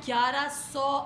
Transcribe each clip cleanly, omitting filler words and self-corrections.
1100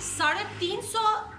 350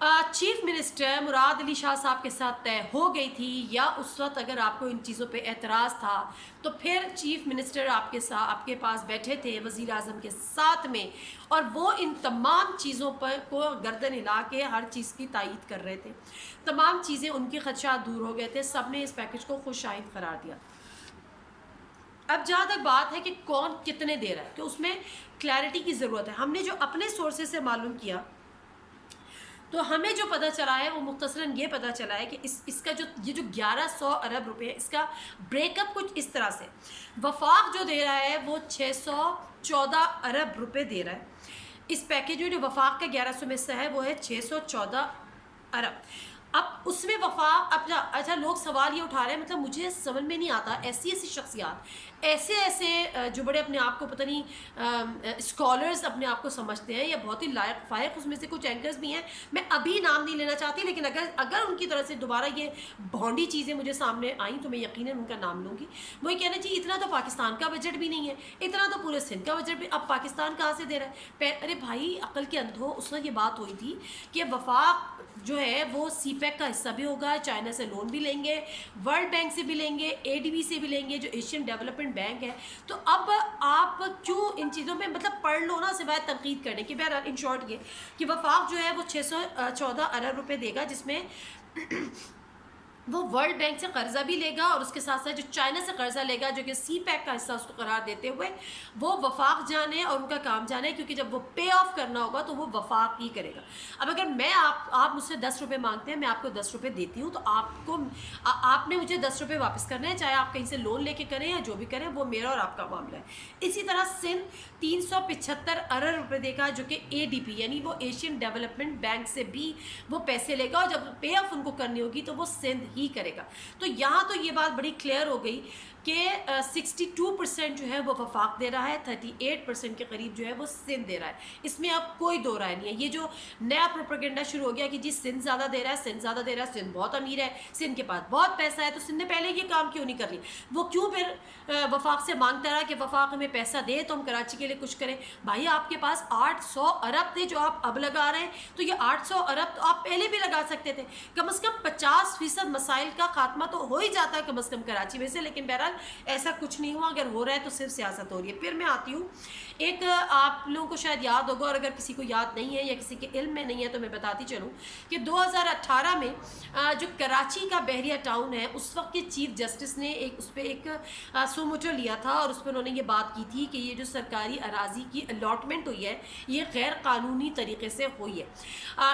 chief minister مراد علی شاہ صاحب کے ساتھ طے ہو گئی تھی، یا اس وقت اگر آپ کو ان چیزوں پہ اعتراض تھا تو پھر چیف منسٹر آپ کے ساتھ آپ کے پاس بیٹھے تھے وزیر اعظم کے ساتھ میں، اور وہ ان تمام چیزوں پر کو گردن ہلا کے ہر چیز کی تائید کر رہے تھے، تمام چیزیں ان کی خدشات دور ہو گئے تھے، سب نے اس پیکج کو خوش آئند قرار دیا۔ اب جہاں تک بات ہے کہ کون کتنے دے رہا ہے، تو اس میں کلیئرٹی کی ضرورت ہے۔ ہم نے جو اپنے سورسز سے معلوم کیا تو ہمیں جو پتہ چلا ہے وہ مختصراً یہ پتہ چلا ہے کہ اس کا یہ جو 1100 ارب روپے ہے، اس کا بریک اپ کچھ اس طرح سے، وفاق جو دے رہا ہے وہ 614 ارب روپے دے رہا ہے۔ اس پیکیج میں جو وفاق کا 1100 میں حصہ ہے وہ ہے 614 ارب۔ اب اس میں وفاق اچھا لوگ سوال یہ اٹھا رہے ہیں، مطلب مجھے سمجھ میں نہیں آتا، ایسی شخصیات ایسے جو بڑے اپنے آپ کو پتہ نہیں اسکالرز اپنے آپ کو سمجھتے ہیں یا بہت ہی لائق فائق، اس میں سے کچھ اینکرز بھی ہیں، میں ابھی نام نہیں لینا چاہتی، لیکن اگر ان کی طرف سے دوبارہ یہ بھونڈی چیزیں مجھے سامنے آئیں تو میں یقیناً ان کا نام لوں گی۔ وہ یہ کہنا چاہیے اتنا تو پاکستان کا بجٹ بھی نہیں ہے، اتنا تو پورے سندھ کا بجٹ بھی، اب پاکستان کہاں سے دے رہا ہے؟ ارے بھائی عقل کے اندھو، اس وقت یہ بات ہوئی تھی کہ وفاق جو ہے وہ سی پیک کا حصہ بھی ہوگا، چائنا سے لون بھی لیں گے، ورلڈ بینک سے بھی لیں گے، اے ڈی بی سے بھی لیں گے جو ایشین ڈیولپمنٹ بینک ہے۔ تو اب آپ کیوں ان چیزوں میں مطلب پڑھ لو نا سوائے تنقید کرنے کی۔ بہرحال ان شارٹ یہ کہ وفاق جو ہے وہ 614 ارب روپے دے گا، جس میں وہ ورلڈ بینک سے قرضہ بھی لے گا، اور اس کے ساتھ ساتھ جو چائنا سے قرضہ لے گا جو کہ سی پیک کا حصہ اس کو قرار دیتے ہوئے وہ وفاق جانے اور ان کا کام جانے، کیونکہ جب وہ پے آف کرنا ہوگا تو وہ وفاق ہی کرے گا۔ اب اگر میں آپ مجھ سے 10 روپے مانگتے ہیں، میں آپ کو 10 روپے دیتی ہوں، تو آپ نے مجھے 10 روپے واپس کرنے ہیں، چاہے آپ کہیں سے لون لے کے کریں یا جو بھی کریں، وہ میرا اور آپ کا معاملہ ہے۔ اسی طرح سندھ 375 ارب روپے دے گا جو کہ اے ڈی پی یعنی وہ ایشین ڈیولپمنٹ بینک سے بھی وہ پیسے لے گا، اور جب پے آف ان کو کرنی ہوگی تو وہ سندھ ہی کرے گا۔ تو یہاں تو یہ بات بڑی کلیئر ہو گئی کہ 62% جو ہے وہ وفاق دے رہا ہے، 38% کے قریب جو ہے وہ سندھ دے رہا ہے۔ اس میں اب کوئی دو رائے نہیں ہے۔ یہ جو نیا پروپیگنڈا شروع ہو گیا کہ جی سندھ زیادہ دے رہا ہے، سندھ زیادہ دے رہا ہے، سندھ بہت امیر ہے، سندھ کے پاس بہت پیسہ ہے، تو سندھ نے پہلے یہ کام کیوں نہیں کر لی؟ وہ کیوں پھر وفاق سے مانگتا رہا کہ وفاق ہمیں پیسہ دے تو ہم کراچی کے لیے کچھ کریں؟ بھائی آپ کے پاس 800 ارب تھے جو آپ اب لگا رہے ہیں، تو یہ 800 ارب تو آپ پہلے بھی لگا سکتے تھے۔ کم از کم 50% مسائل کا خاتمہ تو ہو ہی جاتا ہے کم از کم کراچی میں سے، لیکن بہرحال ایسا کچھ نہیں ہوا۔ اگر ہو رہا ہے تو صرف سیاست ہو رہی ہے۔ پھر میں آتی ہوں، ایک آپ لوگوں کو شاید یاد ہوگا، اور اگر کسی کو یاد نہیں ہے یا کسی کے علم میں نہیں ہے تو میں بتاتی چلوں کہ 2018 میں جو کراچی کا بحریہ ٹاؤن ہے، اس وقت کے چیف جسٹس نے اس پہ ایک سوموٹو لیا تھا، اور اس پہ انہوں نے یہ بات کی تھی کہ یہ جو سرکاری اراضی کی الاٹمنٹ ہوئی ہے یہ غیر قانونی طریقے سے ہوئی ہے۔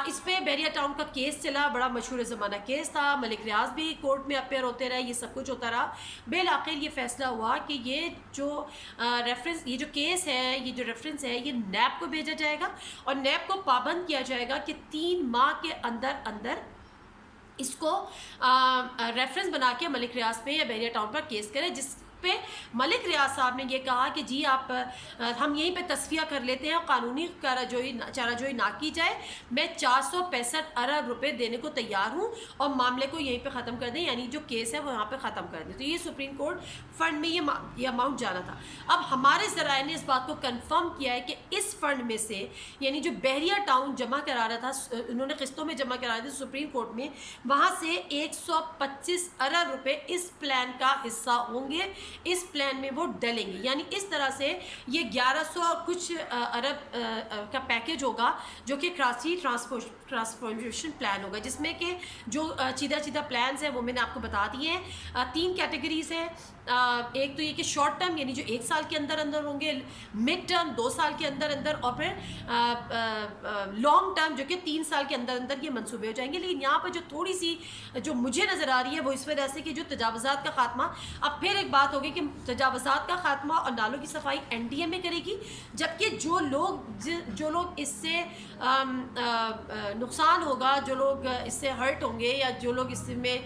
اس پہ بحریہ ٹاؤن کا کیس چلا، بڑا مشہور زمانہ کیس تھا، ملک ریاض بھی کورٹ میں اپیئر ہوتے رہے، یہ سب کچھ ہوتا رہا۔ بالآخر یہ فیصلہ ہوا کہ یہ جو ریفرنس، یہ جو کیس ہے، یہ جو ریفرنس ہے، یہ نیب کو بھیجا جائے گا، اور نیب کو پابند کیا جائے گا کہ 3 ماہ کے اندر اس کو ریفرنس بنا کے ملک ریاض پہ یا بحریہ ٹاؤن پر کیس کرے، جس پہ ملک ریاض صاحب نے یہ کہا کہ جی آپ ہم یہیں پہ تصفیہ کر لیتے ہیں اور قانونی چارہ جوئی نہ کی جائے، میں 465 ارب روپے دینے کو تیار ہوں اور معاملے کو یہیں پہ ختم کر دیں، یعنی جو کیس ہے وہ یہاں پہ ختم کر دیں۔ تو یہ سپریم کورٹ فنڈ میں یہ اماؤنٹ جانا تھا۔ اب ہمارے ذرائع نے اس بات کو کنفرم کیا ہے کہ اس فنڈ میں سے، یعنی جو بحریہ ٹاؤن جمع کرا رہا تھا، انہوں نے قسطوں میں جمع کرا رہے تھے سپریم کورٹ میں، وہاں سے 125 ارب روپے اس پلان کا حصہ ہوں گے، اس پلان میں وہ ڈلیں گے، یعنی اس طرح سے یہ 1100 کچھ ارب کا پیکج ہوگا جو کہ کراچی ٹرانسفارمیشن پلان ہوگا، جس میں کہ جو چیدہ پلانز ہیں وہ میں نے آپ کو بتا دیے ہیں۔ 3 کیٹیگریز ہیں، ایک تو یہ کہ شارٹ ٹرم یعنی جو 1 سال کے اندر ہوں گے، مڈ ٹرم 2 سال کے اندر، اور پھر لانگ ٹرم جو کہ 3 سال کے اندر یہ منصوبے ہو جائیں گے۔ لیکن یہاں پر جو تھوڑی سی جو مجھے نظر آ رہی ہے وہ اس وجہ سے کہ جو تجاوزات کا خاتمہ، اب پھر ایک بات ہوگی کہ تجاوزات کا خاتمہ اور نالوں کی صفائی این ڈی اے میں کرے گی، جبکہ جو لوگ اس سے نقصان ہوگا، جو لوگ اس سے ہرٹ ہوں گے، یا جو لوگ اس میں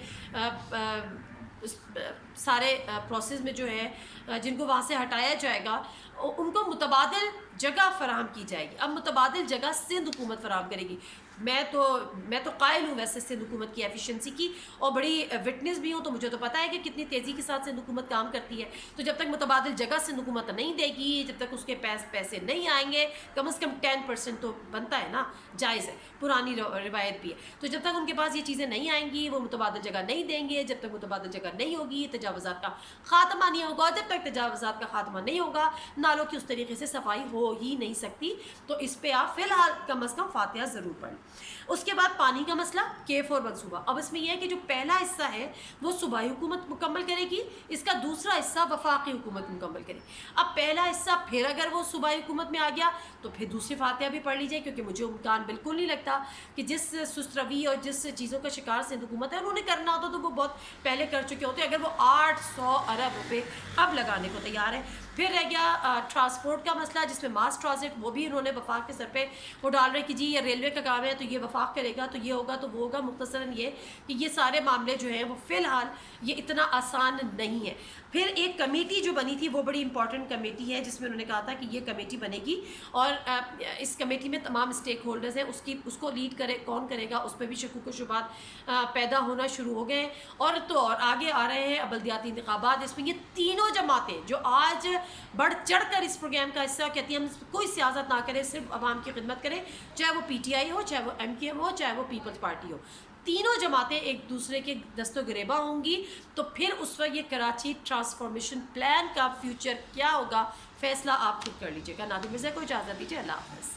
سارے پروسیس میں جو ہے جن کو وہاں سے ہٹایا جائے گا، ان کو متبادل جگہ فراہم کی جائے گی. اب متبادل جگہ سندھ حکومت فراہم کرے گی. میں تو قائل ہوں ویسے سندھ حکومت کی ایفیشنسی کی, اور بڑی وٹنس بھی ہوں, تو مجھے تو پتہ ہے کہ کتنی تیزی کے ساتھ سندھ حکومت کام کرتی ہے. تو جب تک متبادل جگہ سندھ حکومت نہیں دے گی, جب تک اس کے پیسے نہیں آئیں گے, کم از کم 10% تو بنتا ہے نا, جائز ہے, پرانی روایت بھی ہے. تو جب تک ان کے پاس یہ چیزیں نہیں آئیں گی, وہ متبادل جگہ نہیں دیں گے, جب تک متبادل جگہ نہیں ہوگی, تجاوزات کا خاتمہ نہیں ہوگا. جب تک تجاوزات کا خاتمہ نہیں ہوگا, نالوں کی اس طریقے سے صفائی ہو ہی نہیں سکتی. تو اس پہ آپ فی الحال کم از کم فاتحہ ضرور پڑھیں. اس کے بعد پانی کا مسئلہ, K4 منصوبہ. اب اس میں یہ ہے کہ جو پہلا حصہ ہے وہ صوبائی حکومت مکمل کرے گی, اس کا دوسرا حصہ وفاقی حکومت مکمل کرے گی. اب پہلا حصہ پھر اگر وہ صوبائی حکومت میں آ گیا تو پھر دوسری فاتحہ بھی پڑھ لیجیے, کیونکہ مجھے امکان بالکل نہیں لگتا کہ جس سست روی اور جس چیزوں کا شکار سندھ حکومت ہے, انہوں نے کرنا ہوتا تو وہ بہت پہلے کر چکے ہوتے. اگر وہ 800 ارب روپے اب لگانے کو تیار ہے. پھر رہ گیا ٹرانسپورٹ کا مسئلہ, جس میں ماس ٹرانزٹ, وہ بھی انہوں نے وفاق کے سر پہ وہ ڈال رہے کہ جی یہ ریلوے کا کام ہے تو یہ وفاق کرے گا, تو یہ ہوگا تو وہ ہوگا. مختصراً یہ کہ یہ سارے معاملے جو ہیں وہ فی الحال یہ اتنا آسان نہیں ہے. پھر ایک کمیٹی جو بنی تھی وہ بڑی امپورٹنٹ کمیٹی ہے, جس میں انہوں نے کہا تھا کہ یہ کمیٹی بنے گی, اور اس کمیٹی میں تمام اسٹیک ہولڈرز ہیں. اس کو لیڈ کون کرے گا, اس پہ بھی شکوک و شبہات پیدا ہونا شروع ہو گئے. اور آگے آ رہے ہیں بلدیاتی انتخابات, جس میں یہ تینوں جماعتیں جو آج بڑھ چڑھ کر اس پروگرام کا حصہ کہتی ہیں ہم کوئی سیاست نہ کریں, صرف عوام کی خدمت کریں, چاہے وہ PTI ہو, چاہے وہ MKM ہو, چاہے وہ پیپلز پارٹی ہو, تینوں جماعتیں ایک دوسرے کے دست و گریبہ ہوں گی. تو پھر اس وقت یہ کراچی ٹرانسفارمیشن پلان کا فیوچر کیا ہوگا, فیصلہ آپ خود کر لیجیے گا. نادر مرزا کو اجازت دیجیے, اللہ حافظ.